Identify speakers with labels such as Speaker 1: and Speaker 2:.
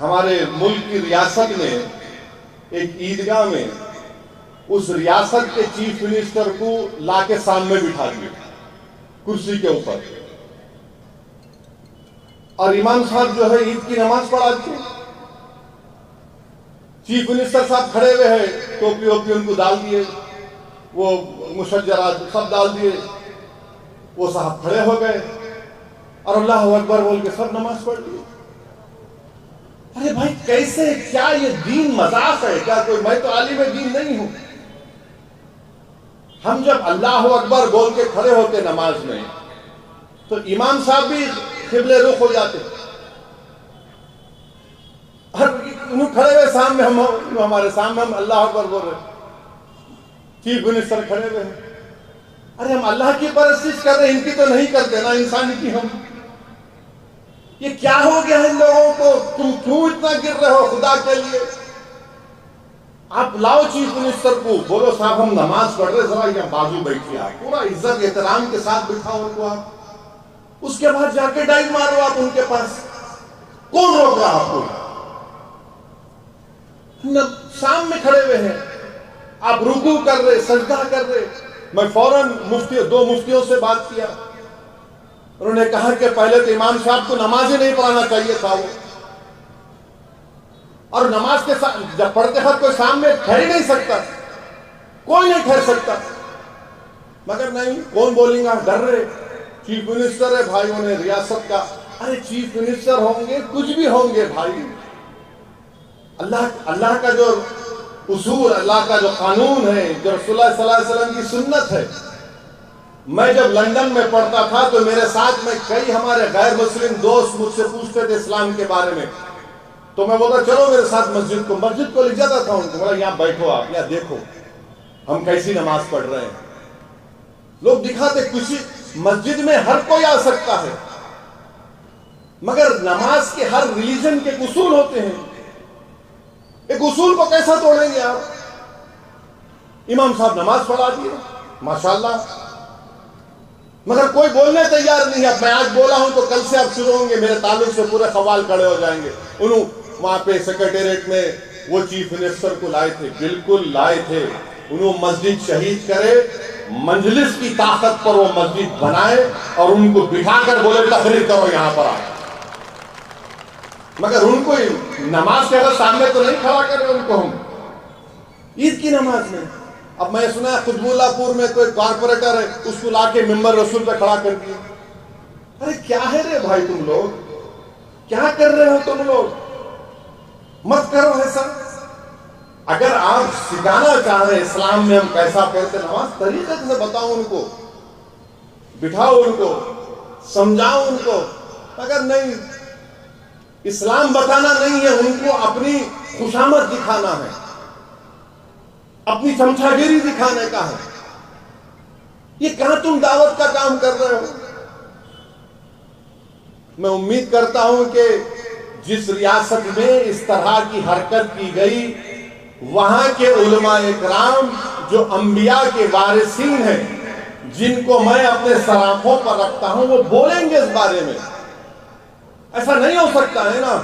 Speaker 1: ہمارے ملک کی ریاست میں ایک عیدگاہ میں اس ریاست کے چیف منسٹر کو لا کے سامنے بٹھا دیا کرسی کے اوپر، اور امام صاحب جو ہے عید کی نماز پڑھاتے ہیں. چیف منسٹر صاحب کھڑے ہوئے ہیں، ٹوپی ووپی ان کو ڈال دیے، وہ مشجرات سب ڈال دیے، وہ صاحب کھڑے ہو گئے اور اللہ اکبر بول کے سب نماز پڑھ لی. ارے بھائی کیسے، کیا یہ دین مذاق ہے کیا؟ کوئی، میں تو عالم دین نہیں ہوں. ہم جب اللہ اکبر بول کے کھڑے ہوتے نماز میں تو امام صاحب بھی قبلے رخ ہو جاتے، اور انہوں کھڑے ہوئے سامنے، ہمارے سامنے ہم اللہ اکبر بول رہے، چیف منسٹر کھڑے ہوئے ہیں. ارے ہم اللہ کی پرستش کر رہے ہیں، ان کی تو نہیں کرتے نا، انسانی کی ہم. یہ کیا ہو گیا ہے ان لوگوں کو؟ تم کیوں اتنا گر رہے ہو خدا کے لیے؟ آپ لاؤ چیف منسٹر کو، بولو صاحب ہم نماز پڑھ رہے، ذرا یہ بازو بیٹھیے، آپ پورا عزت احترام کے ساتھ بٹھاؤ ان کو. آپ اس کے بعد جا کے ڈائیو مارو آپ ان کے پاس. کون روک رہا آپ کو؟ سامنے کھڑے ہوئے ہیں، آپ رکوع کر رہے، سجدہ کر رہے. میں فوراً دو مفتیوں سے بات کیا، انہوں نے کہا کہ پہلے تو امام صاحب کو نماز ہی نہیں پڑھانا چاہیے تھا وہ، اور نماز کے ساتھ جب پڑھتے وقت کوئی سامنے ٹھہر ہی نہیں سکتا، کوئی نہیں ٹھہر سکتا. مگر نہیں، کون بولیں گا، ڈر رہے. چیف منسٹر ہے بھائیوں نے ریاست کا. ارے چیف منسٹر ہوں گے، کچھ بھی ہوں گے بھائی، اللہ کا جو اصول، اللہ کا جو قانون ہے، جو رسول اللہ صلی اللہ علیہ وسلم کی سنت ہے. میں جب لندن میں پڑھتا تھا تو میرے ساتھ میں کئی ہمارے غیر مسلم دوست مجھ سے پوچھتے تھے اسلام کے بارے میں، تو میں بولتا چلو میرے ساتھ مسجد کو لے جاتا تھا ان کو، بولا یہاں بیٹھو آپ، یہاں دیکھو ہم کیسی نماز پڑھ رہے ہیں. لوگ دکھاتے کسی، مسجد میں ہر کوئی آ سکتا ہے، مگر نماز کے ہر ریلیجن کے اصول ہوتے ہیں. ایک اصول کو کیسا توڑیں گے آپ؟ امام صاحب نماز پڑھا دیے ماشاءاللہ، مگر کوئی بولنے تیار نہیں ہے. اب میں آج بولا ہوں تو کل سے اب شروع ہوں گے، میرے تعلق سے پورے خوال کھڑے ہو جائیں گے. انہوں وہاں پہ سیکریٹریٹ میں وہ چیف منسٹر کو لائے تھے، بالکل لائے تھے. انہوں مسجد شہید کرے، مجلس کی طاقت پر وہ مسجد بنائے اور ان کو بٹھا کر بولے تقریر کرو یہاں پر آئے. مگر ان کو نماز کے سامنے تو نہیں کھڑا کرے ان کو ہم عید کی نماز میں. اب میں سنا ہے قطب اللہ پور میں کوئی کارپوریٹر ہے، اس کو لا کے ممبر رسول پہ کھڑا کر دیا. ارے کیا ہے رے بھائی، تم لوگ کیا کر رہے ہو؟ تم لوگ مت کرو ایسا. اگر آپ سکھانا چاہ رہے اسلام میں ہم کیسا پڑھتے نماز، طریقے سے بتاؤ ان کو، بٹھاؤ ان کو، سمجھاؤ ان کو. مگر نہیں، اسلام بتانا نہیں ہے ان کو، اپنی خوشامد دکھانا ہے، اپنی چمچا گیری دکھانے کا ہے. یہ کہاں تم دعوت کا کام کر رہے ہو؟ میں امید کرتا ہوں کہ جس ریاست میں اس طرح کی حرکت کی گئی، وہاں کے علماء اکرام جو انبیاء کے وارثین ہیں، جن کو میں اپنے سراخوں پر رکھتا ہوں، وہ بولیں گے اس بارے میں. ایسا نہیں ہو سکتا ہے نا